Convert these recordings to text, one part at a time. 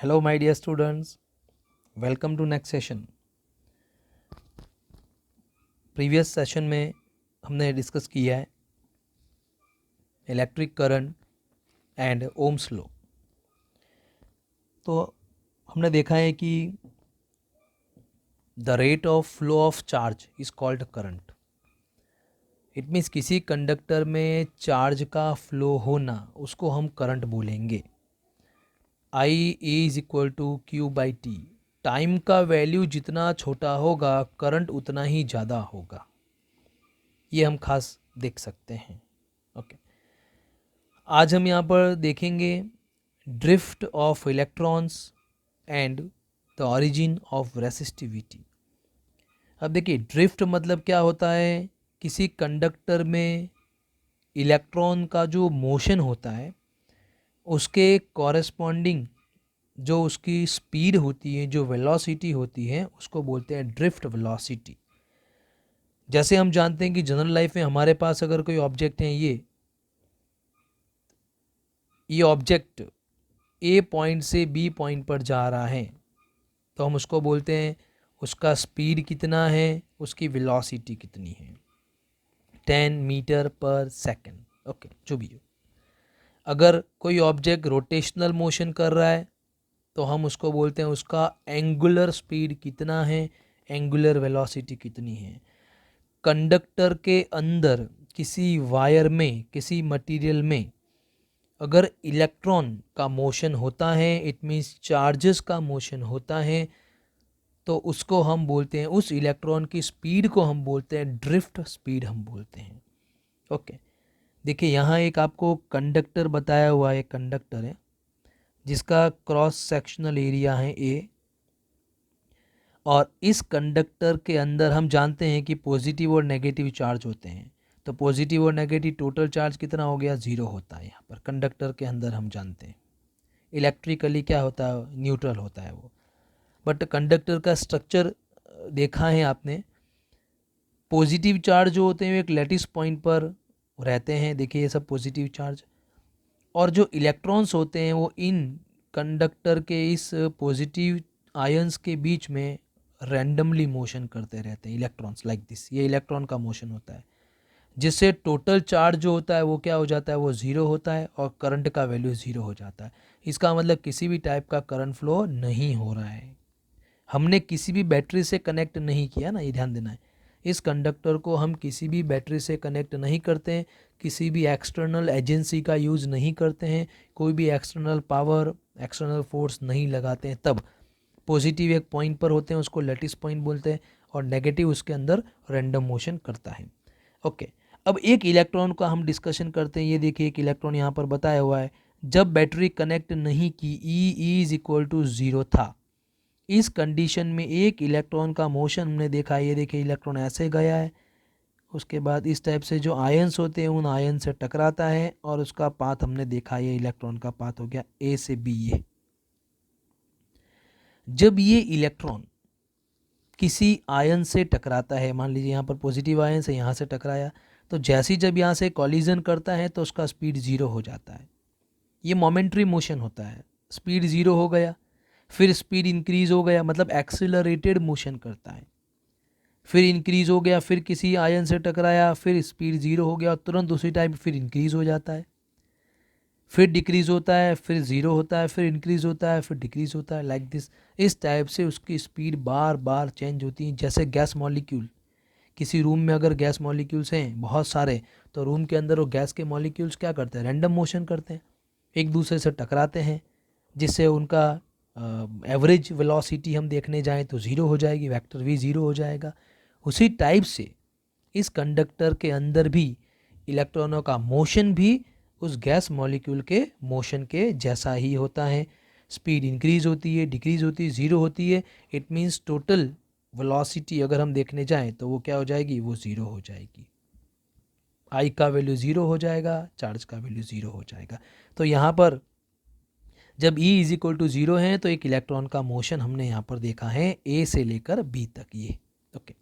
Hello my dear students, welcome to next session. Previous session में हमने discuss किया है electric current and Ohm's law. तो हमने देखा है कि the rate of flow of charge is called current. It means किसी कंडक्टर में चार्ज का फ्लो होना उसको हम करंट बोलेंगे. I is equal to Q by T. Time का वैल्यू जितना छोटा होगा करंट उतना ही ज़्यादा होगा. ये हम खास देख सकते हैं. ओके, आज हम यहाँ पर देखेंगे drift of electrons and the origin of resistivity. अब देखिए ड्रिफ्ट मतलब क्या होता है. किसी कंडक्टर में इलेक्ट्रॉन का जो मोशन होता है उसके कॉरेस्पॉन्डिंग जो उसकी स्पीड होती है, जो वेलोसिटी होती है, उसको बोलते हैं ड्रिफ्ट वेलोसिटी. जैसे हम जानते हैं कि जनरल लाइफ में हमारे पास अगर कोई ऑब्जेक्ट है, ये ऑब्जेक्ट ए पॉइंट से बी पॉइंट पर जा रहा है, तो हम उसको बोलते हैं उसका स्पीड कितना है, उसकी वेलोसिटी कितनी है. 10 मीटर पर सेकंड. ओके, जो भी हो. अगर कोई ऑब्जेक्ट रोटेशनल मोशन कर रहा है तो हम उसको बोलते हैं उसका एंगुलर स्पीड कितना है, एंगुलर वेलोसिटी कितनी है. कंडक्टर के अंदर किसी वायर में, किसी मटेरियल में अगर इलेक्ट्रॉन का मोशन होता है, इट मीन्स चार्जेस का मोशन होता है, तो उसको हम बोलते हैं, उस इलेक्ट्रॉन की स्पीड को हम बोलते हैं ड्रिफ्ट स्पीड हम बोलते हैं. ओके, देखिए यहाँ एक आपको कंडक्टर बताया हुआ है. कंडक्टर है जिसका क्रॉस सेक्शनल एरिया है ए, और इस कंडक्टर के अंदर हम जानते हैं कि पॉजिटिव और नेगेटिव चार्ज होते हैं. तो पॉजिटिव और नेगेटिव टोटल चार्ज कितना हो गया, ज़ीरो होता है. यहाँ पर कंडक्टर के अंदर हम जानते हैं इलेक्ट्रिकली क्या होता है, न्यूट्रल होता है वो. बट कंडक्टर का स्ट्रक्चर देखा है आपने. पॉजिटिव चार्ज जो होते हैं वो एक लैटिस पॉइंट पर रहते हैं. देखिए ये सब पॉजिटिव चार्ज, और जो इलेक्ट्रॉन्स होते हैं वो इन कंडक्टर के इस पॉजिटिव आयंस के बीच में रैंडमली मोशन करते रहते हैं. इलेक्ट्रॉन्स लाइक दिस, ये इलेक्ट्रॉन का मोशन होता है, जिससे टोटल चार्ज जो होता है वो क्या हो जाता है, वो ज़ीरो होता है और करंट का वैल्यू ज़ीरो हो जाता है. इसका मतलब किसी भी टाइप का करंट फ्लो नहीं हो रहा है. हमने किसी भी बैटरी से कनेक्ट नहीं किया ना, ये ध्यान देना है. इस कंडक्टर को हम किसी भी बैटरी से कनेक्ट नहीं करते हैं, किसी भी एक्सटर्नल एजेंसी का यूज़ नहीं करते हैं, कोई भी एक्सटर्नल पावर, एक्सटर्नल फोर्स नहीं लगाते हैं. तब पॉजिटिव एक पॉइंट पर होते हैं, उसको लैटिस पॉइंट बोलते हैं, और नेगेटिव उसके अंदर रैंडम मोशन करता है. ओके, अब एक इलेक्ट्रॉन का हम डिस्कशन करते हैं. ये देखिए एक इलेक्ट्रॉन यहाँ पर बताया हुआ है. जब बैटरी कनेक्ट नहीं की, e is equal to zero था. इस कंडीशन में एक इलेक्ट्रॉन का मोशन हमने देखा. ये देखिए इलेक्ट्रॉन ऐसे गया है, उसके बाद इस टाइप से जो आयंस होते हैं उन आयन से टकराता है, और उसका पाथ हमने देखा, ये इलेक्ट्रॉन का पाथ हो गया ए से बी. ये जब ये इलेक्ट्रॉन किसी आयन से टकराता है, मान लीजिए यहाँ पर पॉजिटिव आयन से यहाँ से टकराया, तो जैसे जब यहाँ से कॉलिजन करता है तो उसका स्पीड ज़ीरो हो जाता है. ये मोमेंट्री मोशन होता है. स्पीड ज़ीरो हो गया, फिर स्पीड इंक्रीज हो गया, मतलब एक्सीलरेटेड मोशन करता है. फिर इंक्रीज हो गया, फिर किसी आयन से टकराया, फिर स्पीड ज़ीरो हो गया, तुरंत उसी टाइम फिर इंक्रीज हो जाता है, फिर डिक्रीज़ होता है, फिर ज़ीरो होता है, फिर इंक्रीज़ होता है, फिर डिक्रीज़ होता है, लाइक दिस. इस टाइप से उसकी स्पीड बार बार चेंज होती है. जैसे गैस मॉलिक्यूल, किसी रूम में अगर गैस मॉलिक्यूल्स हैं बहुत सारे, तो रूम के अंदर वो गैस के मॉलिक्यूल्स क्या करते हैं, रैंडम मोशन करते हैं, एक दूसरे से टकराते हैं, जिससे उनका एवरेज वेलोसिटी हम देखने जाएं तो ज़ीरो हो जाएगी, वेक्टर भी ज़ीरो हो जाएगा. उसी टाइप से इस कंडक्टर के अंदर भी इलेक्ट्रॉनों का मोशन भी उस गैस मॉलिक्यूल के मोशन के जैसा ही होता है. स्पीड इंक्रीज होती है, डिक्रीज होती है, ज़ीरो होती है. इट मीन्स टोटल वेलोसिटी अगर हम देखने जाएं तो वो क्या हो जाएगी, वो ज़ीरो हो जाएगी. आई का वैल्यू ज़ीरो हो जाएगा, चार्ज का वैल्यू ज़ीरो हो जाएगा. तो यहाँ पर जब E is equal to zero है तो एक इलेक्ट्रॉन का मोशन हमने यहाँ पर देखा है ए से लेकर बी तक. ये ओके.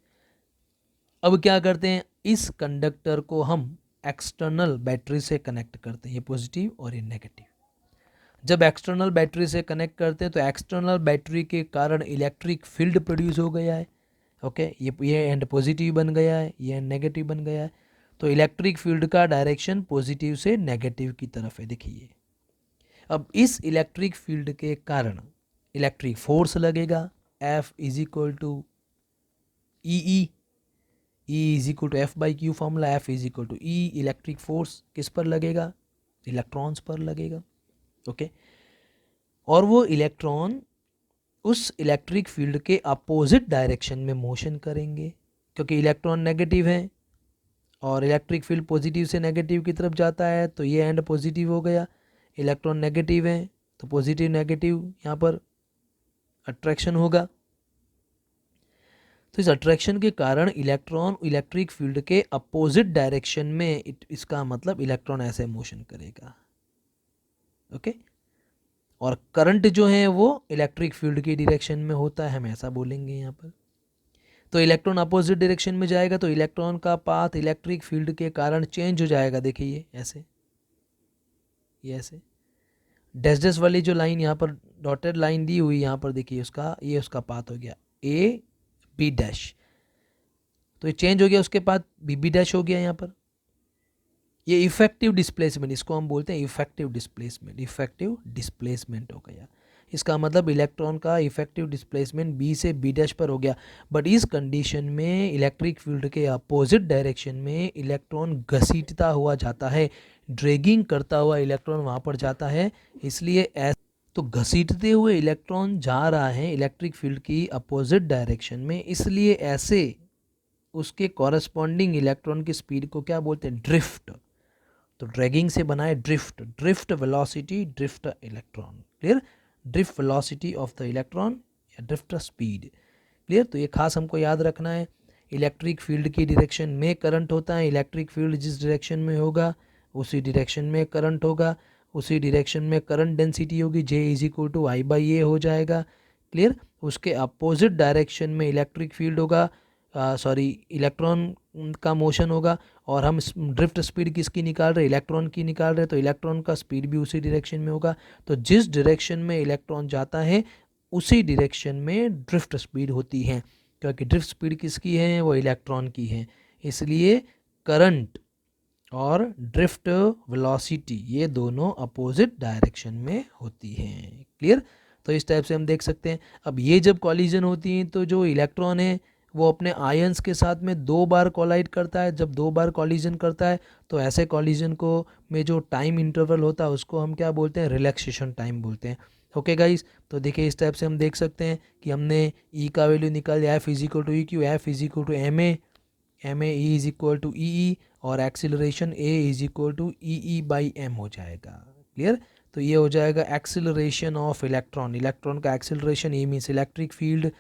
अब क्या करते हैं, इस कंडक्टर को हम एक्सटर्नल बैटरी से कनेक्ट करते हैं, ये पॉजिटिव और ये नेगेटिव. जब एक्सटर्नल बैटरी से कनेक्ट करते हैं तो एक्सटर्नल बैटरी के कारण इलेक्ट्रिक फील्ड प्रोड्यूस हो गया है। ओके, ये एंड पॉजिटिव बन गया है, ये एंड नेगेटिव बन गया है। तो इलेक्ट्रिक फील्ड का डायरेक्शन पॉजिटिव से नेगेटिव की तरफ है, देखिए। अब इस इलेक्ट्रिक फील्ड के कारण इलेक्ट्रिक फोर्स लगेगा, F is equal to e is equal to f by q formula, F is equal to e. Electric force किस पर लगेगा? इलेक्ट्रॉन्स पर लगेगा। ओके, और वो इलेक्ट्रॉन उस इलेक्ट्रिक फील्ड के अपोजिट डायरेक्शन में मोशन करेंगे, क्योंकि इलेक्ट्रॉन नेगेटिव है और इलेक्ट्रिक फील्ड पॉजिटिव से नेगेटिव की तरफ जाता है, तो ये एंड पॉजिटिव हो गया। इलेक्ट्रॉन नेगेटिव है तो पॉजिटिव नेगेटिव यहाँ पर अट्रैक्शन होगा। तो इस अट्रैक्शन के कारण इलेक्ट्रॉन इलेक्ट्रिक फील्ड के अपोजिट डायरेक्शन में इसका मतलब इलेक्ट्रॉन ऐसे मोशन करेगा। ओके, और करंट जो है वो इलेक्ट्रिक फील्ड की डायरेक्शन में होता है, हम ऐसा बोलेंगे यहाँ पर। तो इलेक्ट्रॉन अपोजिट डायरेक्शन में जाएगा तो इलेक्ट्रॉन का पाथ इलेक्ट्रिक फील्ड के कारण चेंज हो जाएगा। देखिए ऐसे, ये ऐसे डैश डैश वाली जो लाइन यहाँ पर डॉटेड लाइन दी हुई यहाँ पर देखिए, उसका ये उसका पाथ हो गया ए बी डैश, तो ये चेंज हो गया, उसके बाद बी बी डैश हो गया यहाँ पर। ये इफेक्टिव डिस्प्लेसमेंट, इसको हम बोलते हैं इफेक्टिव डिस्प्लेसमेंट। इफेक्टिव डिस्प्लेसमेंट हो गया, इसका मतलब इलेक्ट्रॉन का इफेक्टिव डिस्प्लेसमेंट बी से बी डैश पर हो गया। बट इस कंडीशन में इलेक्ट्रिक फील्ड के अपोजिट डायरेक्शन में इलेक्ट्रॉन घसीटता हुआ जाता है, ड्रैगिंग करता हुआ इलेक्ट्रॉन वहाँ पर जाता है। इसलिए तो घसीटते हुए इलेक्ट्रॉन जा रहा है इलेक्ट्रिक फील्ड की अपोजिट डायरेक्शन में, इसलिए ऐसे उसके कॉरस्पॉन्डिंग इलेक्ट्रॉन की स्पीड को क्या बोलते हैं? ड्रिफ्ट। तो ड्रैगिंग से बना है drift, drift velocity, drift electron. Clear? Drift velocity of the electron या ड्रिफ्ट स्पीड। क्लियर? तो ये खास हमको याद रखना है। इलेक्ट्रिक फील्ड की डायरेक्शन में करंट होता है, इलेक्ट्रिक फील्ड जिस डायरेक्शन में होगा उसी डायरेक्शन में करंट होगा, उसी डायरेक्शन में करंट डेंसिटी होगी, J is equal to I by A हो जाएगा। क्लियर? उसके अपोजिट डायरेक्शन में इलेक्ट्रिक फील्ड होगा, इलेक्ट्रॉन का मोशन होगा, और हम ड्रिफ्ट स्पीड किसकी निकाल रहे? इलेक्ट्रॉन की निकाल रहे, तो इलेक्ट्रॉन का स्पीड भी उसी डायरेक्शन में होगा। तो जिस डायरेक्शन में इलेक्ट्रॉन जाता है उसी डायरेक्शन में ड्रिफ्ट स्पीड होती है, क्योंकि ड्रिफ्ट स्पीड किसकी है? वो इलेक्ट्रॉन की है। इसलिए करंट और ड्रिफ्ट वेलोसिटी ये दोनों अपोजिट डायरेक्शन में होती हैं। क्लियर? तो इस टाइप से हम देख सकते हैं। अब ये जब कॉलिजन होती हैं तो जो इलेक्ट्रॉन है वो अपने आयंस के साथ में 2 बार कोलाइड करता है। जब 2 बार कॉलिजन करता है तो ऐसे कॉलिजन को में जो टाइम इंटरवल होता है उसको हम क्या बोलते हैं? रिलैक्सेशन टाइम बोलते हैं। ओके गाइस, तो देखिए इस टाइप से हम देख सकते हैं कि हमने ई का वैल्यू निकाल लिया, F is equal to E Q, F is equal to M A E is equal to E, और acceleration A is equal to E by M हो जाएगा। क्लियर? तो ये हो जाएगा एक्सिलरेशन ऑफ इलेक्ट्रॉन। इलेक्ट्रॉन का acceleration, A means electric field,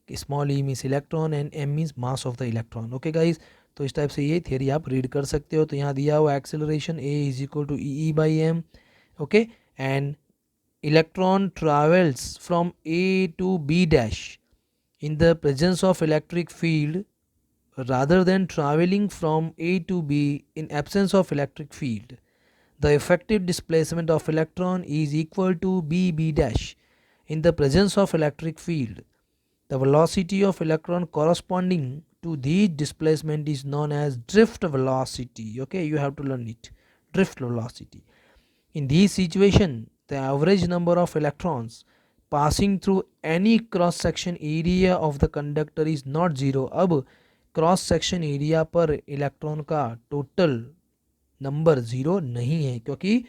small E means electron, and M means mass of the electron. Okay guys, तो इस type से ये थियरी आप रीड कर सकते हो। तो यहाँ दिया हुआ acceleration A is equal to E by m. Okay, and electron travels from a to b dash in the presence of electric field rather than traveling from A to B in absence of electric field. The effective displacement of electron is equal to B dash. In the presence of electric field, the velocity of electron corresponding to the displacement is known as drift velocity. Okay, you have to learn it. Drift velocity. In this situation, the average number of electrons passing through any cross section area of the conductor is not zero. अब cross section area पर electron का total number zero नहीं है, क्योंकि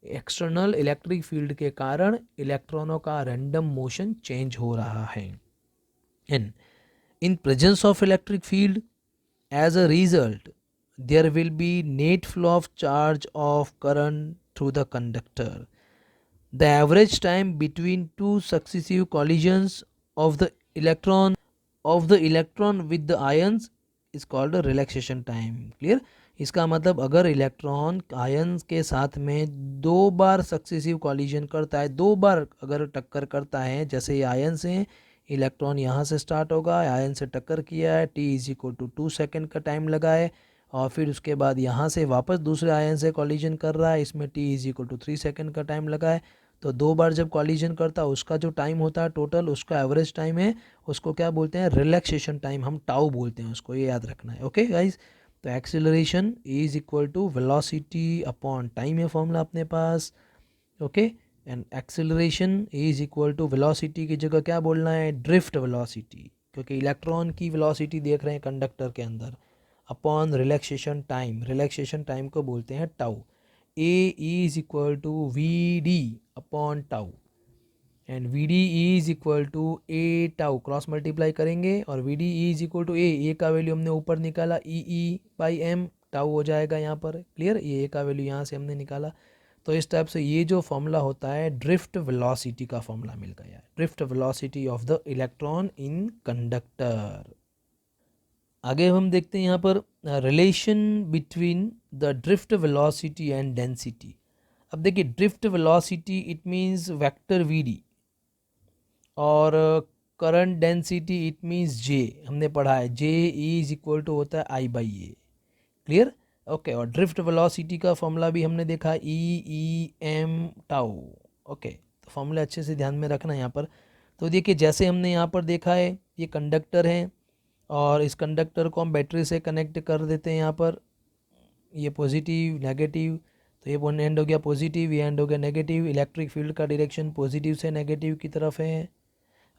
external electric field के कारण इलेक्ट्रॉनों का रैंडम मोशन चेंज हो रहा है। And in presence of electric field, as a result, there will be net flow of charge of current through the conductor. The average time between two successive collisions of the electron with the ions is called a relaxation time. Clear? इसका मतलब अगर electron ions के साथ में 2 बार successive collision करता है, 2 बार अगर टक्कर करता है, जैसे ये आयन से इलेक्ट्रॉन यहाँ से स्टार्ट होगा, आयन से टक्कर किया है, t is equal to 2 second का टाइम लगा है, और फिर उसके बाद यहाँ से वापस दूसरे आयन से कॉलिजन कर रहा है, इसमें t is equal to 3 second का टाइम लगा है। तो 2 बार जब कॉलिजन करता है उसका जो टाइम होता है टोटल, उसका एवरेज टाइम है, उसको क्या बोलते हैं, रिलैक्सेशन टाइम, हम टाउ बोलते हैं उसको, ये याद रखना है। ओके गाइज, तो acceleration is equal to velocity upon time है फॉर्मूला अपने पास। Okay, and acceleration is equal to velocity की जगह क्या बोलना है, ड्रिफ्ट वेलोसिटी, क्योंकि इलेक्ट्रॉन की वेलोसिटी देख रहे हैं कंडक्टर के अंदर, अपॉन रिलैक्सेशन टाइम को बोलते हैं tau. A is equal to we D upon tau, and V D is equal to A tau, cross multiply करेंगे और V D is equal to A का वैल्यू हमने ऊपर निकाला, ई बाई एम, टाउ हो जाएगा यहाँ पर, क्लियर, ये ए का वैल्यू यहाँ से हमने निकाला। तो इस टाइप से ये जो फॉर्मूला होता है ड्रिफ्ट वेलोसिटी का फॉर्मूला मिल गया है, drift velocity of the electron in conductor. आगे हम देखते हैं यहाँ पर relation between the drift velocity and density. अब देखिए drift velocity it means vector v d, और current density it means j, हमने पढ़ा है जे इज इक्वल टू होता है i by a, clear. Okay, और ड्रिफ्ट वेलोसिटी का फॉर्मूला भी हमने देखा ई एम टाउ। ओके, तो फॉर्मूला अच्छे से ध्यान में रखना यहाँ पर। तो देखिए जैसे हमने यहाँ पर देखा है, ये कंडक्टर है और इस कंडक्टर को हम बैटरी से कनेक्ट कर देते हैं यहाँ पर, ये पॉजिटिव नेगेटिव, तो ये वन एंड हो गया पॉजिटिव, ये एंड हो गया नेगेटिव, इलेक्ट्रिक फील्ड का डायरेक्शन पॉजिटिव से नेगेटिव की तरफ है।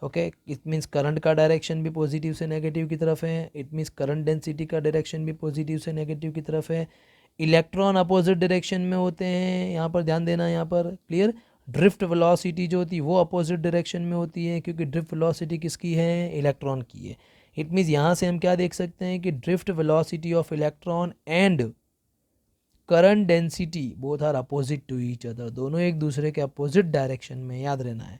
ओके, इट मीन्स करंट का डायरेक्शन भी पॉजिटिव से नेगेटिव की तरफ है, इट मीन्स करंट डेंसिटी का डायरेक्शन भी पॉजिटिव से नेगेटिव की तरफ है। इलेक्ट्रॉन अपोजिट डायरेक्शन में होते हैं, यहाँ पर ध्यान देना, यहाँ पर क्लियर। ड्रिफ्ट वेलोसिटी जो होती है वो अपोजिट डायरेक्शन में होती है, क्योंकि ड्रिफ्ट वेलोसिटी किसकी है, इलेक्ट्रॉन की है। इट मीन्स यहाँ से हम क्या देख सकते हैं कि drift velocity of electron and current density both are opposite to each other, दोनों एक दूसरे के अपोजिट डायरेक्शन में, याद रहना है,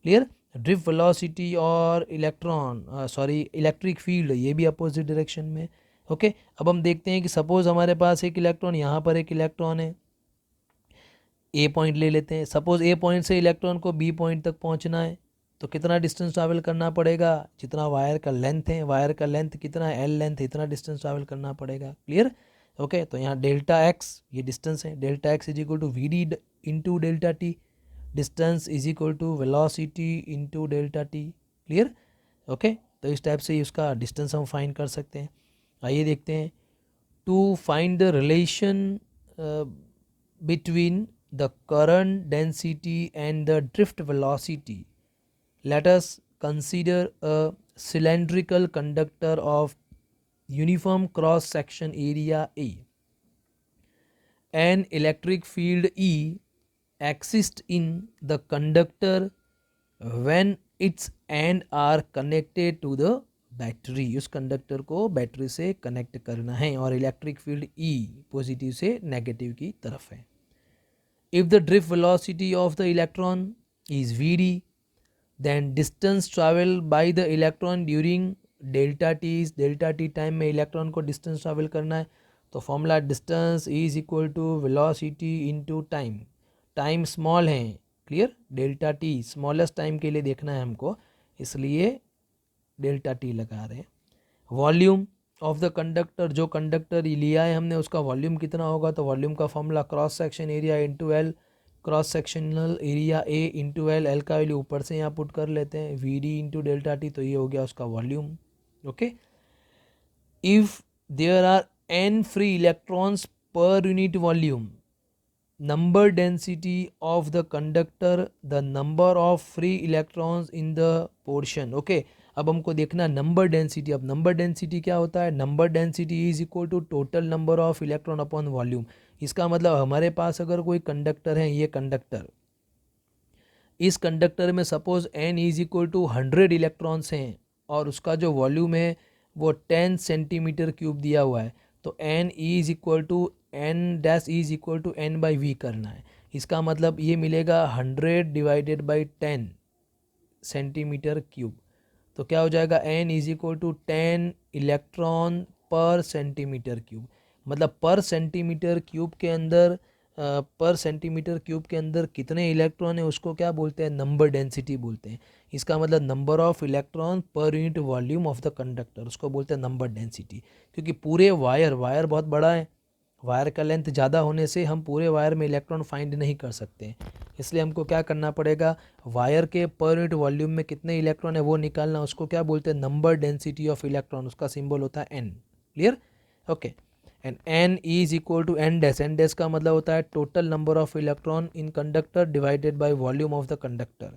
क्लियर। ड्रिफ्ट वेलोसिटी और इलेक्ट्रिक फील्ड ये भी अपोजिट डायरेक्शन में। ओके, अब हम देखते हैं कि सपोज हमारे पास एक इलेक्ट्रॉन, यहाँ पर एक इलेक्ट्रॉन है, ए पॉइंट ले लेते हैं। सपोज ए पॉइंट से इलेक्ट्रॉन को बी पॉइंट तक पहुँचना है, तो कितना डिस्टेंस ट्रैवल करना पड़ेगा, जितना वायर का लेंथ है, वायर का लेंथ कितना है, एल लेंथ, इतना डिस्टेंस ट्रैवल करना पड़ेगा, क्लियर। ओके, तो यहाँ डेल्टा एक्स ये डिस्टेंस है, delta x is equal to we d into delta t, distance is equal to velocity into delta t, clear. Okay, तो इस टाइप से उसका डिस्टेंस हम फाइंड कर सकते हैं। आइए देखते हैं, to find the relation between the current density and the drift velocity, let us consider a cylindrical conductor of uniform cross section area A. An electric field E exists in the conductor when its end are connected to the battery, उस conductor को battery से connect करना है और electric field E positive से negative की तरफ है। If the drift velocity of the electron is Vd, then distance travel by the electron during delta T time में इलेक्ट्रॉन को डिस्टेंस ट्रैवल करना है, तो formula distance is equal to velocity into time, time small है, clear, delta T smallest time के लिए देखना है हमको, इसलिए डेल्टा टी लगा रहे हैं। वॉल्यूम ऑफ द कंडक्टर, जो कंडक्टर लिया है हमने उसका वॉल्यूम कितना होगा, तो वॉल्यूम का formula cross section area into l, cross sectional area a into l, l का वैल्यू ऊपर से यहाँ पुट कर लेते हैं, v d into delta t, तो ये हो गया उसका volume. Okay, if there are n free electrons per unit volume, number density of the conductor the number of free electrons in the portion. Okay, अब हमको देखना नंबर डेंसिटी। अब number density क्या होता है, number density is equal to total number of electron upon volume. इसका मतलब हमारे पास अगर कोई कंडक्टर है, ये कंडक्टर, इस कंडक्टर में suppose n is equal to 100 electrons हैं और उसका जो वॉल्यूम है वो 10 सेंटीमीटर क्यूब दिया हुआ है, तो n is equal to n dash is equal to n by v करना है। इसका मतलब ये मिलेगा 100 डिवाइडेड बाई 10 सेंटीमीटर क्यूब, तो क्या हो जाएगा, n is equal to 10 electron per centimetre cube. मतलब पर सेंटीमीटर क्यूब के अंदर कितने इलेक्ट्रॉन है उसको क्या बोलते हैं, नंबर डेंसिटी बोलते हैं। इसका मतलब नंबर ऑफ इलेक्ट्रॉन पर unit volume of the conductor, उसको बोलते हैं नंबर डेंसिटी। क्योंकि पूरे वायर बहुत बड़ा है, वायर का लेंथ ज़्यादा होने से हम पूरे वायर में इलेक्ट्रॉन फाइंड नहीं कर सकते, इसलिए हमको क्या करना पड़ेगा, वायर के पर यूनिट वॉल्यूम में कितने इलेक्ट्रॉन है वो निकालना, उसको क्या बोलते हैं, नंबर डेंसिटी ऑफ इलेक्ट्रॉन, उसका सिंबल होता है N. Clear? Okay. And N is equal to N dash, N dash का मतलब होता है total number of electron in conductor divided by volume of the conductor.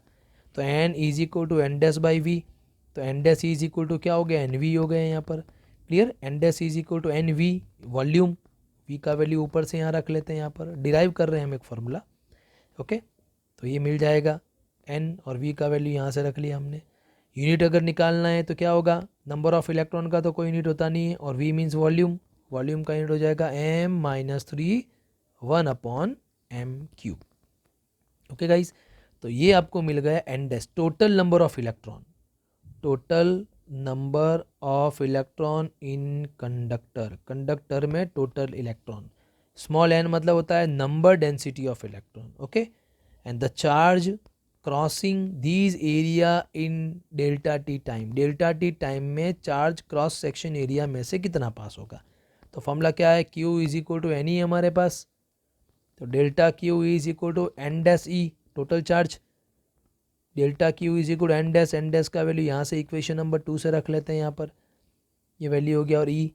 तो N is equal to N dash by V, तो N dash is equal to क्या हो गया, N V हो गया यहाँ पर। Clear? N dash is equal to N V volume, we का वैल्यू ऊपर से यहाँ रख लेते हैं, यहाँ पर डिराइव कर रहे हैं हम एक फार्मूला। ओके, तो ये मिल जाएगा एन, और वी का वैल्यू यहाँ से रख लिया हमने। यूनिट अगर निकालना है तो क्या होगा, नंबर ऑफ इलेक्ट्रॉन का तो कोई यूनिट होता नहीं है, और वी मीन्स वॉल्यूम, वॉल्यूम का यूनिट हो जाएगा M minus 3 1/m³। Okay guys, तो ये आपको मिल गया n dash, total number of electron, total number of electron in conductor, conductor में टोटल इलेक्ट्रॉन। स्मॉल एन मतलब होता है number density of electron. Okay, and the charge crossing these area in delta T time, delta T time में charge cross section area में से कितना pass होगा। तो फॉर्मूला क्या है, q is equal to N e हमारे पास, तो delta q is equal to N dash e, total charge, delta q is equal n dash, N dash का वैल्यू यहाँ से इक्वेशन नंबर 2 से रख लेते हैं, यहाँ पर ये वैल्यू हो गया, और E.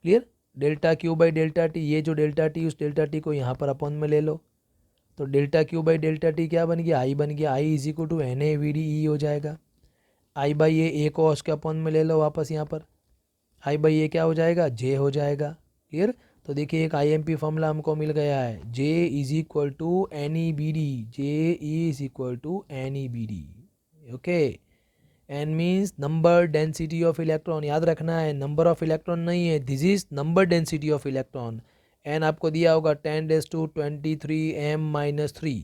Clear? Delta Q by delta T, ये जो डेल्टा टी, उस डेल्टा टी को यहाँ पर अपॉन में ले लो, तो delta Q by delta T क्या बन गया, आई बन गया, I is equal to N A V D E हो जाएगा। आई बाई ए को उसके अपॉन में ले लो वापस यहाँ पर, आई बाई ए क्या हो जाएगा, जे हो जाएगा। क्लियर? तो देखिए एक आईएमपी फॉर्मूला हमको मिल गया है, जे is equal to N E B D, J is equal to N E B D. Okay, N means number density of electron, याद रखना है नंबर ऑफ इलेक्ट्रॉन नहीं है, this is number density of electron. N आपको दिया होगा 10⁻23 m-3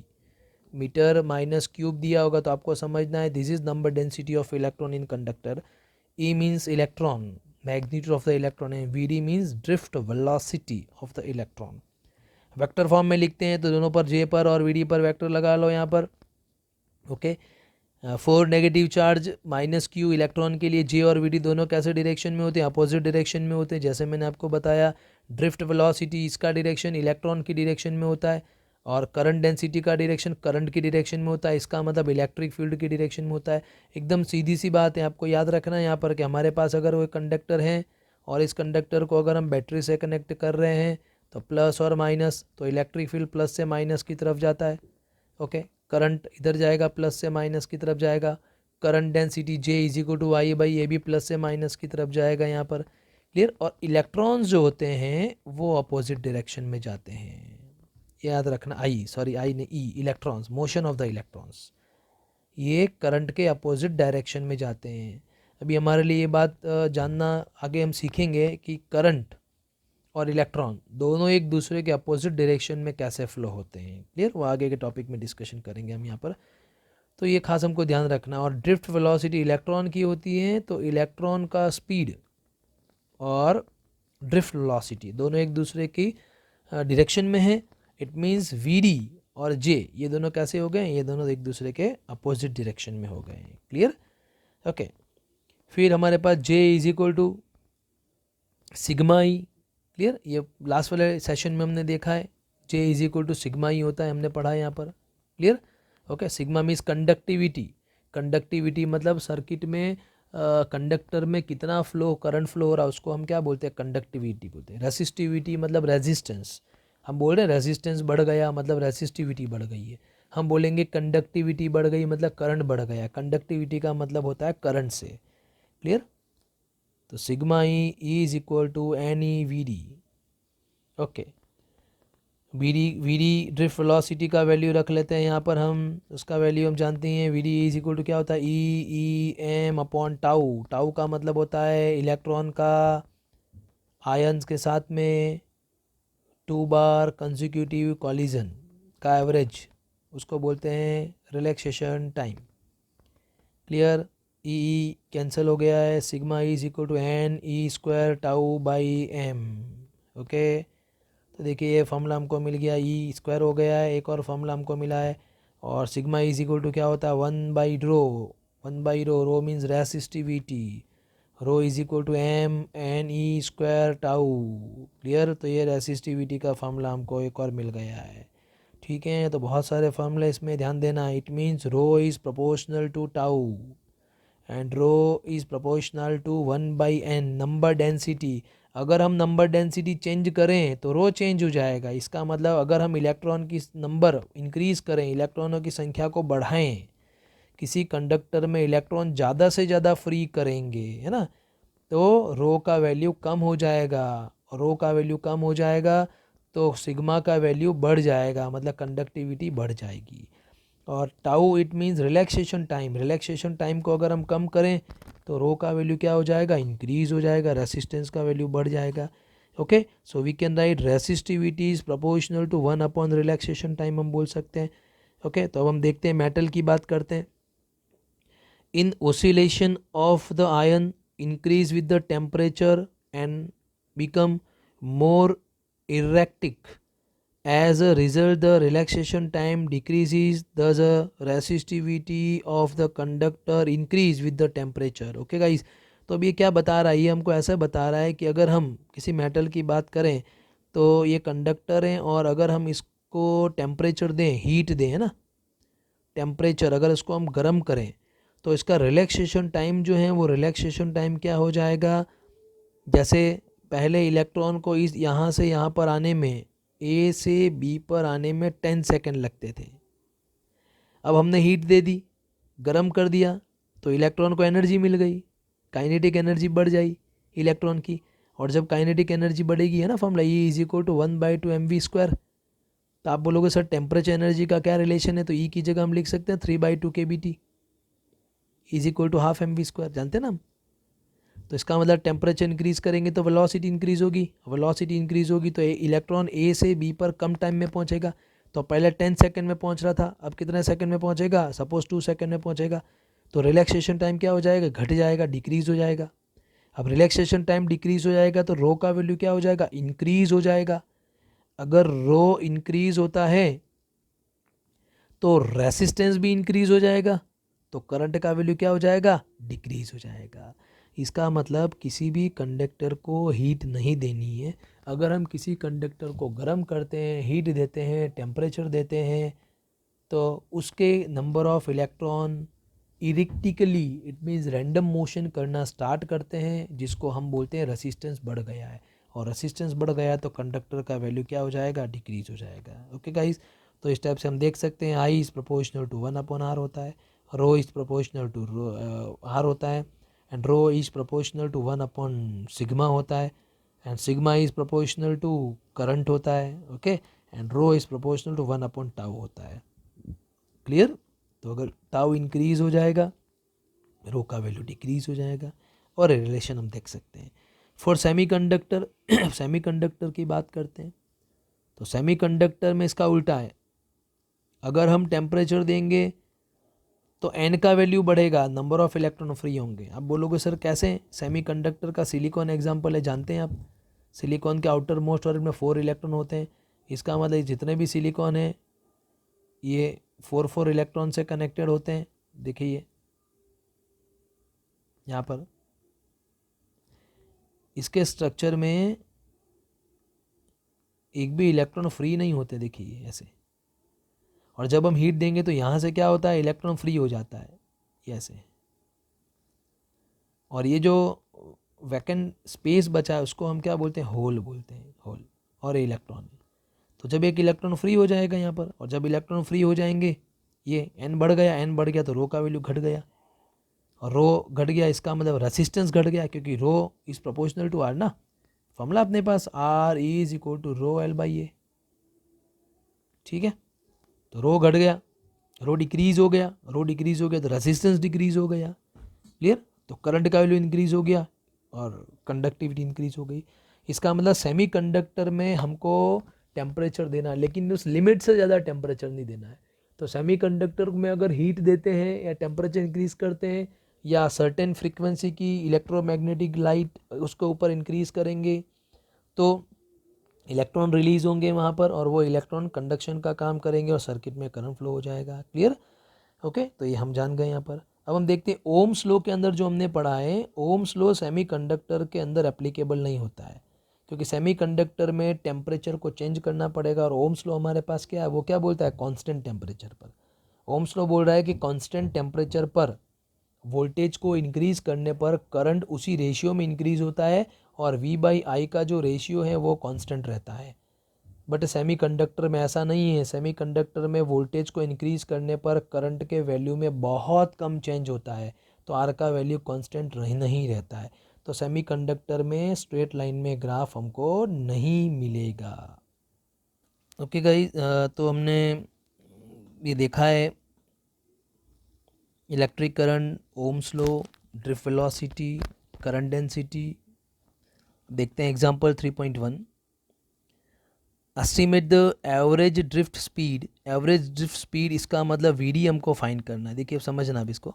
metre minus cube दिया होगा, तो आपको समझना है this is number density of electron in conductor. E means electron, magnitude of the electron है, V D means drift velocity of the electron. Vector form में लिखते हैं तो दोनों पर जे पर और वी डी पर वेक्टर लगा लो यहाँ पर। Okay, 4 negative charge minus Q, electron के लिए जे और वी डी दोनों कैसे डायरेक्शन में होते हैं, अपोजिट डायरेक्शन में होते हैं, जैसे मैंने आपको बताया। ड्रिफ्ट वेलोसिटी इसका डायरेक्शन इलेक्ट्रॉन की डायरेक्शन में होता है, और करंट डेंसिटी का डायरेक्शन करंट की डायरेक्शन में होता है, इसका मतलब इलेक्ट्रिक फील्ड की डायरेक्शन में होता है। एकदम सीधी सी बात है, आपको याद रखना है यहाँ पर कि हमारे पास अगर वो कंडक्टर है और इस कंडक्टर को अगर हम बैटरी से कनेक्ट कर रहे हैं तो प्लस और माइनस, तो इलेक्ट्रिक फील्ड प्लस से माइनस की तरफ जाता है। ओके, करंट इधर जाएगा, प्लस से माइनस की तरफ जाएगा। Current density J is equal to I by A भी प्लस से माइनस की तरफ जाएगा यहाँ पर। क्लियर? और इलेक्ट्रॉन्स जो होते हैं वो अपोजिट डायरेक्शन में जाते हैं, याद रखना। आई ने E, electrons, motion of the electrons, ये करंट के अपोजिट डायरेक्शन में जाते हैं। अभी हमारे लिए ये बात जानना, आगे हम सीखेंगे कि करंट और इलेक्ट्रॉन दोनों एक दूसरे के अपोजिट डायरेक्शन में कैसे फ्लो होते हैं। क्लियर? वो आगे के टॉपिक में डिस्कशन करेंगे हम यहाँ पर, तो ये खास हमको ध्यान रखना। और ड्रिफ्ट वेलोसिटी इलेक्ट्रॉन की होती है, तो इलेक्ट्रॉन का स्पीड और ड्रिफ्ट वेलोसिटी दोनों एक दूसरे की डायरेक्शन में है। इट मीन्स वी डी और जे ये दोनों कैसे हो गए, ये दोनों एक दूसरे के अपोजिट डायरेक्शन में हो गए हैं। क्लियर? ओके, फिर हमारे पास J is equal to sigma E. Clear? ये लास्ट वाले सेशन में हमने देखा है, जे is equal to sigma E होता है, हमने पढ़ा है यहाँ पर। Clear? Okay, sigma means conductivity, conductivity मतलब सर्किट में कंडक्टर में कितना फ्लो, करंट फ्लो हो रहा है, उसको हम क्या बोलते हैं, कंडक्टिविटी बोलते हैं। रेसिस्टिविटी मतलब रेजिस्टेंस, हम बोल रहे हैं रेजिस्टेंस बढ़ गया मतलब रेसिस्टिविटी बढ़ गई है। हम बोलेंगे कंडक्टिविटी बढ़ गई मतलब करंट बढ़ गया, कंडक्टिविटी का मतलब होता है करंट से। क्लियर? तो sigma e is equal to N e v d. Okay, v d drift velocity का वैल्यू रख लेते हैं यहाँ पर हम, उसका वैल्यू हम जानते हैं, v D is equal to क्या होता है, e m upon tau. Tau का मतलब होता है इलेक्ट्रॉन का आयंस के साथ में 2 बार कंसेक्यूटिव कॉलिजन का एवरेज, उसको बोलते हैं relaxation time. Clear? E cancel हो गया है, sigma is equal to N E square tau by m. Okay, तो देखिए ये फॉर्मूला हमको मिल गया, ई स्क्वायर हो गया है, एक और फॉर्मूला हमको मिला है, और सिग्मा इज इक्वल टू क्या होता है, 1/रो, 1/रो, rho means resistivity, rho is equal to M N E square tau. Clear. तो ये रेसिस्टिविटी का फार्मूला हमको एक और मिल गया है। ठीक है, तो बहुत सारे फार्मूले इसमें ध्यान देना। It means rho is proportional to tau and rho is proportional to 1/n number density. अगर हम नंबर डेंसिटी चेंज करें तो रो चेंज हो जाएगा। इसका मतलब अगर हम इलेक्ट्रॉन की नंबर इंक्रीज़ करें, इलेक्ट्रॉनों की संख्या को बढ़ाएं, किसी कंडक्टर में इलेक्ट्रॉन ज़्यादा से ज़्यादा फ्री करेंगे, है ना, तो रो का वैल्यू कम हो जाएगा। और रो का वैल्यू कम हो जाएगा तो सिग्मा का वैल्यू बढ़ जाएगा, मतलब कंडक्टिविटी बढ़ जाएगी। और tau it means relaxation time. Relaxation time को अगर हम कम करें तो रो का वैल्यू क्या हो जाएगा, इंक्रीज हो जाएगा, रेसिस्टेंस का वैल्यू बढ़ जाएगा। Okay, so we can write resistivity is proportional to 1 upon relaxation time, हम बोल सकते हैं। ओके, तो अब हम देखते हैं मेटल की बात करते हैं। In oscillation of the ion increase with the temperature and become more erratic. As a result, the relaxation time decreases, thus the resistivity of the conductor increase with the temperature. Okay guys, तो अब ये क्या बता रहा है, ये हमको ऐसा बता रहा है कि अगर हम किसी मेटल की बात करें तो ये कंडक्टर हैं, और अगर हम इसको टेम्परेचर दें, हीट दें, है ना, टेम्परेचर अगर इसको हम गर्म करें तो इसका रिलैक्सेशन टाइम जो है वो रिलैक्सेशन टाइम क्या हो जाएगा, जैसे पहले इलेक्ट्रॉन को इस यहाँ से यहाँ पर आने में, ए से बी पर आने में 10 सेकेंड लगते थे। अब हमने हीट दे दी, गर्म कर दिया, तो इलेक्ट्रॉन को एनर्जी मिल गई, काइनेटिक एनर्जी बढ़ जाई इलेक्ट्रॉन की। और जब काइनेटिक एनर्जी बढ़ेगी, है ना formula e is equal to 1/2mv²। तो आप बोलोगे सर टेम्परेचर एनर्जी का क्या रिलेशन है, तो ई की जगह हम लिख सकते हैं 3/2 kBT is equal to ½ mv², जानते हैं ना हम। तो इसका मतलब टेम्परेचर इंक्रीज करेंगे तो वेलोसिटी इंक्रीज होगी, वेलोसिटी इंक्रीज होगी तो इलेक्ट्रॉन ए से बी पर कम टाइम में पहुंचेगा। तो पहले 10 सेकंड में पहुंच रहा था, अब कितने सेकंड में पहुंचेगा, सपोज 2 सेकंड में पहुंचेगा। तो रिलैक्सेशन टाइम क्या हो जाएगा, घट जाएगा, डिक्रीज हो जाएगा। अब रिलैक्सेशन टाइम डिक्रीज हो जाएगा तो रो का वैल्यू क्या हो जाएगा, इंक्रीज हो जाएगा। अगर रो इंक्रीज होता है तो रेसिस्टेंस भी इंक्रीज हो जाएगा, तो करंट का वैल्यू क्या हो जाएगा, डिक्रीज हो जाएगा। इसका मतलब किसी भी कंडक्टर को हीट नहीं देनी है। अगर हम किसी कंडक्टर को गर्म करते हैं, हीट देते हैं, टेम्परेचर देते हैं, तो उसके number of electron erratically, it means random motion करना स्टार्ट करते हैं, जिसको हम बोलते हैं रेसिस्टेंस बढ़ गया है। और रेसिस्टेंस बढ़ गया तो कंडक्टर का वैल्यू क्या हो जाएगा, डिक्रीज हो जाएगा। ओके गाइस, तो इस टाइप से हम देख सकते हैं I is proportional to 1/r होता है, rho is proportional to R होता है, and rho is proportional to 1/सिग्मा होता है, and sigma is proportional to current होता है। Okay, and rho is proportional to 1/टाउ होता है। क्लियर। तो अगर टाउ इंक्रीज हो जाएगा, रो का वैल्यू डिक्रीज हो जाएगा, और रिलेशन हम देख सकते हैं फॉर सेमीकंडक्टर। सेमीकंडक्टर की बात करते हैं तो सेमीकंडक्टर में इसका उल्टा है। अगर हम टेम्परेचर देंगे तो एन का वैल्यू बढ़ेगा, नंबर ऑफ इलेक्ट्रॉन फ्री होंगे। आप बोलोगे सर कैसे, सेमीकंडक्टर का सिलिकॉन एग्जांपल है, जानते हैं आप। सिलिकॉन के आउटर मोस्ट ऑर्बिट में 4 इलेक्ट्रॉन होते हैं। इसका मतलब जितने भी सिलिकॉन है ये 4 इलेक्ट्रॉन से कनेक्टेड होते हैं। देखिए यहाँ पर इसके स्ट्रक्चर में एक भी इलेक्ट्रॉन फ्री नहीं होते, देखिए ऐसे। और जब हम हीट देंगे तो यहाँ से क्या होता है, इलेक्ट्रॉन फ्री हो जाता है, ये ऐसे। और ये जो वैकेंट स्पेस बचा है उसको हम क्या बोलते हैं, होल बोलते हैं, होल और इलेक्ट्रॉन। तो जब एक इलेक्ट्रॉन फ्री हो जाएगा यहाँ पर, और जब इलेक्ट्रॉन फ्री हो जाएंगे, ये एन बढ़ गया, एन बढ़ गया तो रो का वैल्यू घट गया, और रो घट गया, इसका मतलब रेसिस्टेंस घट गया, क्योंकि rho is proportional to R ना। फॉर्मूला अपने पास R is equal to rho L/A। ठीक है, तो रो घट गया, रो डिक्रीज हो गया, रो डिक्रीज हो गया तो रेसिस्टेंस डिक्रीज हो गया। क्लियर। तो करंट का वैल्यू इंक्रीज हो गया और कंडक्टिविटी इंक्रीज हो गई। इसका मतलब सेमीकंडक्टर में हमको टेम्परेचर देना है, लेकिन उस लिमिट से ज़्यादा टेम्परेचर नहीं देना है। तो सेमीकंडक्टर में अगर हीट देते हैं या टेम्परेचर इंक्रीज करते हैं या सर्टेन फ्रीक्वेंसी की इलेक्ट्रोमैग्नेटिक लाइट उसके ऊपर इंक्रीज करेंगे तो इलेक्ट्रॉन रिलीज होंगे वहाँ पर, और वो इलेक्ट्रॉन कंडक्शन का काम करेंगे और सर्किट में करंट फ्लो हो जाएगा। क्लियर। ओके, तो ये हम जान गए यहाँ पर। अब हम देखते हैं ओम्स लॉ के अंदर जो हमने पढ़ा है, ओम्स लॉ सेमीकंडक्टर के अंदर एप्लीकेबल नहीं होता है, क्योंकि सेमीकंडक्टर में टेम्परेचर को चेंज करना पड़ेगा, और ओम्स लॉ हमारे पास क्या है, वो क्या बोलता है, कांस्टेंट टेम्परेचर पर। ओम्स लॉ बोल रहा है कि कांस्टेंट टेम्परेचर पर वोल्टेज को इंक्रीज़ करने पर करंट उसी रेशियो में इंक्रीज़ होता है, और V/I का जो रेशियो है वो कांस्टेंट रहता है। बट सेमीकंडक्टर में ऐसा नहीं है। सेमीकंडक्टर में वोल्टेज को इंक्रीज़ करने पर करंट के वैल्यू में बहुत कम चेंज होता है, तो आर का वैल्यू कांस्टेंट नहीं रहता है। तो सेमीकंडक्टर में स्ट्रेट लाइन में ग्राफ हमको नहीं मिलेगा। ओके गाइस, तो हमने ये देखा है electric current, Ohm's law, drift velocity, current density. देखते हैं example 3.1। Estimate the average drift speed. Average drift speed इसका मतलब वीडी हमको फाइंड करना है। देखिए अब समझना अब इसको।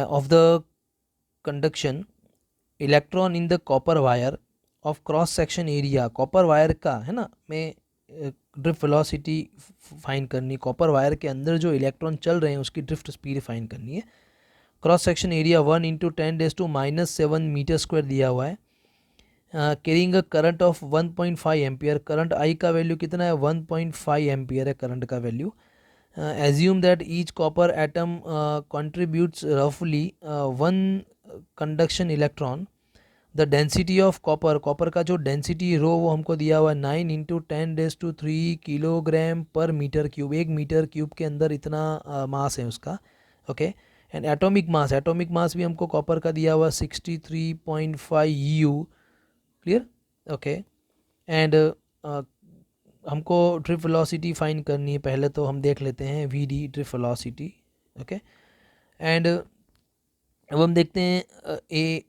Of the conduction electron in the copper wire of cross section area. Copper wire का है ना, मैं ड्रिफ्ट वेलोसिटी फाइंड करनी। कॉपर वायर के अंदर जो इलेक्ट्रॉन चल रहे हैं उसकी ड्रिफ्ट स्पीड फाइंड करनी है। Cross section area 1 × 10⁻⁻⁷ metre square दिया हुआ है। Carrying a current of 1.5 ampere. Current i का वैल्यू कितना है, 1.5 एम्पियर है करंट का value. Assume that each copper atom contributes रफली 1 conduction electron. The density of copper, copper का जो डेंसिटी रो वो हमको दिया हुआ है 9 × 10⁻³ किलोग्राम पर मीटर क्यूब। 1 मीटर क्यूब के अंदर इतना मास है उसका। Okay, and atomic mass, atomic mass भी हमको कॉपर का दिया हुआ 63.5 U। Clear, okay. एंड हमको ड्रिफ्ट वेलोसिटी फाइंड करनी है। पहले तो हम देख लेते हैं v d drift velocity. Okay, and अब हम देखते हैं ए।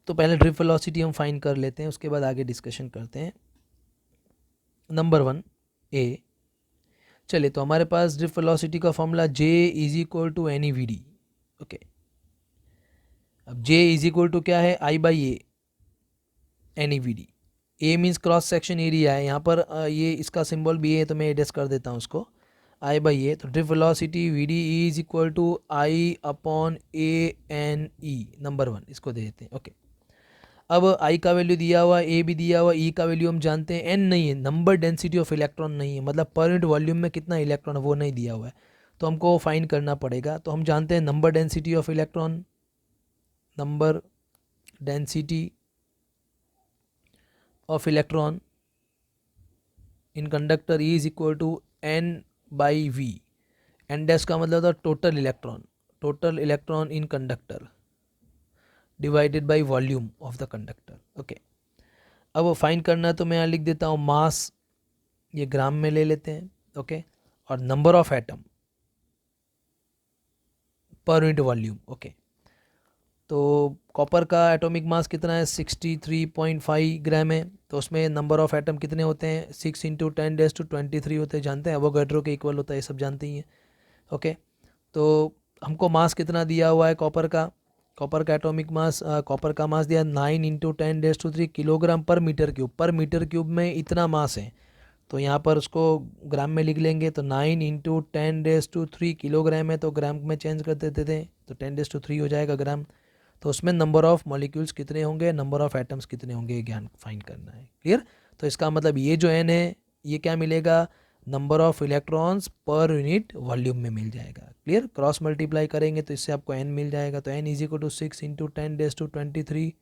तो पहले ड्रिफ्ट वेलोसिटी हम फाइंड कर लेते हैं, उसके बाद आगे डिस्कशन करते हैं। नंबर 1 ए। चलिए, तो हमारे पास ड्रिफ्ट वेलोसिटी का फॉर्मूला J = NEVD। ओके, अब J = क्या है, I/A NEVD। ए मीन्स क्रॉस सेक्शन एरिया है, यहाँ पर ये इसका सिंबल भी है तो मैं एडजस्ट कर देता हूँ उसको, I/A। तो drift velocity VD = I/ANE। Number 1 इसको दे देते हैं। ओके, अब I का वैल्यू दिया हुआ, A भी दिया हुआ, E का वैल्यू हम जानते हैं, N नहीं है, नंबर डेंसिटी ऑफ इलेक्ट्रॉन नहीं है, मतलब पर यूनिट वॉल्यूम में कितना इलेक्ट्रॉन है वो नहीं दिया हुआ है, तो हमको फाइंड करना पड़ेगा। तो हम जानते हैं number density of electron, number density of electron in conductor E = N/V। N dash का मतलब था total electron, total electron in conductor divided by volume of the conductor. Okay, अब फाइंड करना है तो मैं यहाँ लिख देता हूँ मास, ये ग्राम में ले लेते हैं। ओके, और नंबर ऑफ एटम पर यूनिट वॉल्यूम। ओके, तो कॉपर का एटॉमिक मास कितना है, 63.5 ग्राम है, तो उसमें नंबर ऑफ एटम कितने होते हैं, 6 × 10⁻23 होते हैं, जानते हैं, एवोगैड्रो के इक्वल होता है, ये सब जानते ही हैं। ओके, तो हमको मास कितना दिया हुआ है कॉपर का, कॉपर का एटॉमिक मास, कॉपर का मास दिया 9 × 10⁻³ किलोग्राम पर मीटर क्यूब। पर मीटर क्यूब में इतना मास है, तो यहाँ पर उसको ग्राम में लिख लेंगे, तो 9 × 10⁻³ किलोग्राम है, तो ग्राम में चेंज कर देते थे, तो 10⁻³ हो जाएगा ग्राम। तो उसमें नंबर ऑफ़ मॉलिक्यूल्स कितने होंगे, नंबर ऑफ़ एटम्स कितने होंगे, ये ज्ञान फाइंड करना है। क्लियर, तो इसका मतलब ये जो n है ये क्या मिलेगा, number of electrons per unit volume में मिल जाएगा। क्लियर, क्रॉस मल्टीप्लाई करेंगे तो इससे आपको n मिल जाएगा। तो n = 6 × 10⁻23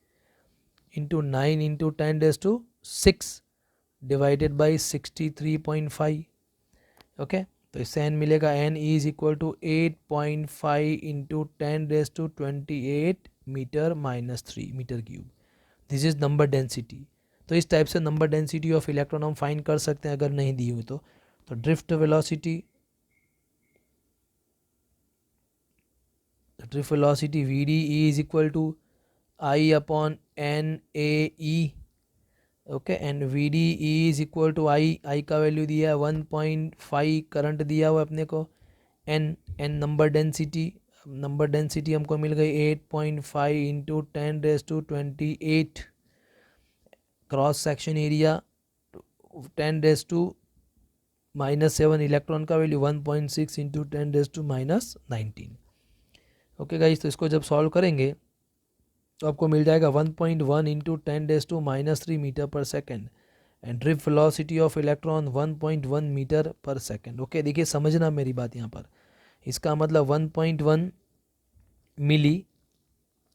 × 9 × 10⁻6 डिवाइडेड बाई 63.5। ओके, तो इससे n मिलेगा, n = 8.5 × 10⁻28 मीटर-3 metre cube. This is number density. तो इस टाइप से नंबर डेंसिटी ऑफ इलेक्ट्रॉन हम फाइंड कर सकते हैं अगर नहीं दी हुई तो drift velocity, drift velocity VD = I/NAE। Okay, and VD = I का वैल्यू दिया है 1.5, करंट दिया हुआ अपने को, n number density, number density हमको मिल गई 8.5 × 10⁻28, क्रॉस सेक्शन एरिया 10⁻⁻7, इलेक्ट्रॉन का वैल्यू 1.6 × 10⁻⁻19। ओके गाइस, तो इसको जब सॉल्व करेंगे तो आपको मिल जाएगा 1.1 into 10⁻³ metre per second and drift velocity of electron 1.1 metre per second. Okay, देखिए समझना मेरी बात यहाँ पर, इसका मतलब 1.1 मिली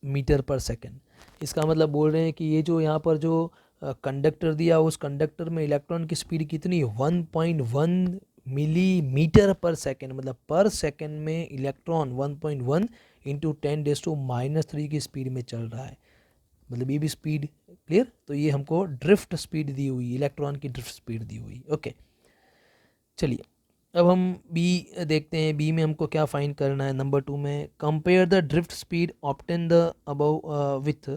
मीटर पर सेकेंड। इसका मतलब बोल रहे हैं कि ये जो यहाँ पर जो कंडक्टर दिया, उस कंडक्टर में इलेक्ट्रॉन की स्पीड कितनी है, 1.1 मिलीमीटर पर सेकेंड। मतलब पर सेकेंड में इलेक्ट्रॉन 1.1 इंटू 10⁻³ की स्पीड में चल रहा है। मतलब ये भी स्पीड क्लियर। तो ये हमको ड्रिफ्ट स्पीड दी हुई, इलेक्ट्रॉन की ड्रिफ्ट स्पीड दी हुई। ओके, चलिए अब हम बी देखते हैं। बी में हमको क्या फाइंड करना है। नंबर 2 में compare the drift speed obtain the above with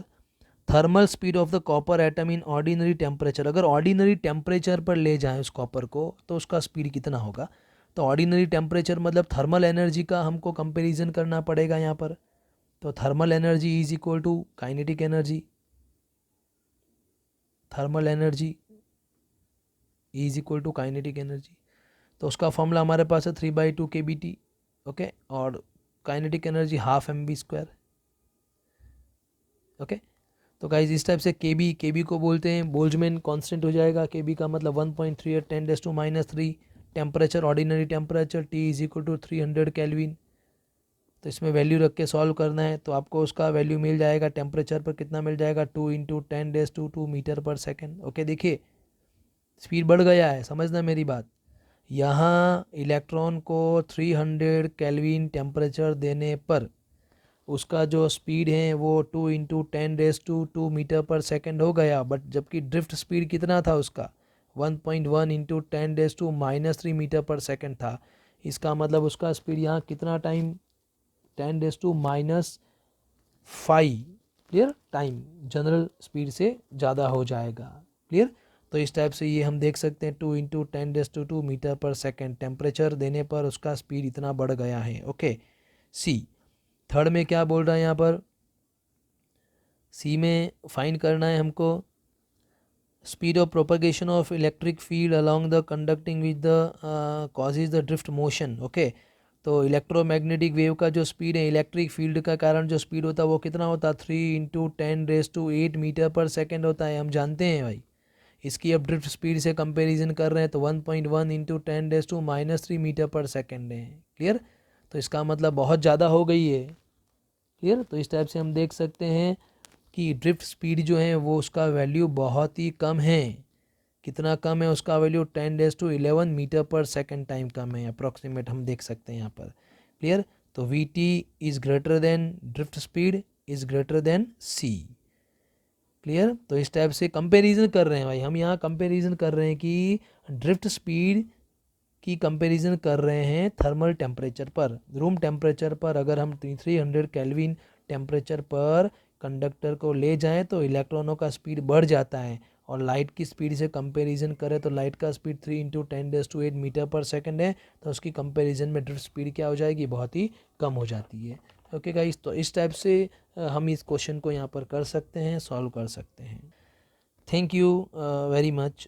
thermal speed of the copper atom in ordinary temperature. अगर ऑर्डिनरी टेम्परेचर पर ले जाएं उस कॉपर को तो उसका स्पीड कितना होगा। तो ऑर्डिनरी टेम्परेचर मतलब थर्मल एनर्जी का हमको कंपैरिजन करना पड़ेगा यहाँ पर। तो thermal energy is equal to kinetic energy, thermal energy is equal to kinetic energy. तो उसका फॉर्मूला हमारे पास है 3/2 kBT। ओके, और काइनेटिक एनर्जी ½ mv²। ओके, तो गाइज इस टाइप से केबी को बोलते हैं बोल्ट्जमैन कांस्टेंट हो जाएगा। केबी का मतलब 1.38 10⁻³ temperature, ordinary temperature t is equal to 300 kelvin. तो इसमें वैल्यू रख के सॉल्व करना है तो आपको उसका वैल्यू मिल जाएगा। टेम्परेचर पर कितना मिल जाएगा, 2 into 10⁻² metre per second. Okay, देखिए स्पीड बढ़ गया है, समझना मेरी बात। यहाँ इलेक्ट्रॉन को 300 केल्विन टेम्परेचर देने पर उसका जो स्पीड है वो 2 इंटू 10⁻² मीटर पर सेकेंड हो गया। बट जबकि ड्रिफ्ट स्पीड कितना था उसका, 1.1 इंटू 10⁻³ मीटर पर सेकेंड था। इसका मतलब उसका स्पीड यहाँ कितना time, 10⁻⁻⁵ clear time general speed से ज़्यादा हो जाएगा। क्लियर। तो इस टाइप से ये हम देख सकते हैं 2 into 10⁻² metre per second temperature देने पर उसका स्पीड इतना बढ़ गया है। ओके, सी थर्ड में क्या बोल रहा है यहाँ पर, सी में फाइंड करना है हमको speed of propagation of electric field along the conducting with the causes the drift motion. Okay, तो इलेक्ट्रोमैग्नेटिक वेव का जो स्पीड है, इलेक्ट्रिक फील्ड का कारण जो स्पीड होता है वो कितना होता है, 3 इंटू 10⁸ मीटर पर सेकेंड होता है। हम जानते हैं भाई, इसकी अब ड्रिफ्ट स्पीड से कंपैरिजन कर रहे हैं तो 1.1 इंटू 10⁻³ मीटर पर सेकेंड है। क्लियर। तो इसका मतलब बहुत ज़्यादा हो गई है। क्लियर। तो इस टाइप से हम देख सकते हैं कि ड्रिफ्ट स्पीड जो है वो उसका वैल्यू बहुत ही कम है। कितना कम है उसका value, 10⁻11 metre per second time कम है अप्रॉक्सीमेट, हम देख सकते हैं यहाँ पर। क्लियर। तो v t is greater than drift speed is greater than c. Clear. तो इस टाइप से कंपैरिजन कर रहे हैं भाई, हम यहाँ कंपैरिजन कर रहे हैं कि ड्रिफ्ट स्पीड की कंपैरिजन कर रहे हैं थर्मल टेम्परेचर पर। रूम टेम्परेचर पर अगर हम 300 केल्विन टेम्परेचर पर कंडक्टर को ले जाएं तो इलेक्ट्रॉनों का स्पीड बढ़ जाता है, और लाइट की स्पीड से कंपैरिजन करें तो लाइट का speed 3 into 10⁸ metre per second है। तो उसकी कंपैरिजन में ड्रिफ्ट स्पीड क्या हो जाएगी, बहुत ही कम हो जाती है। ओके गाइस, तो इस टाइप से हम इस क्वेश्चन को यहाँ पर कर सकते हैं, सॉल्व कर सकते हैं। Thank you very much.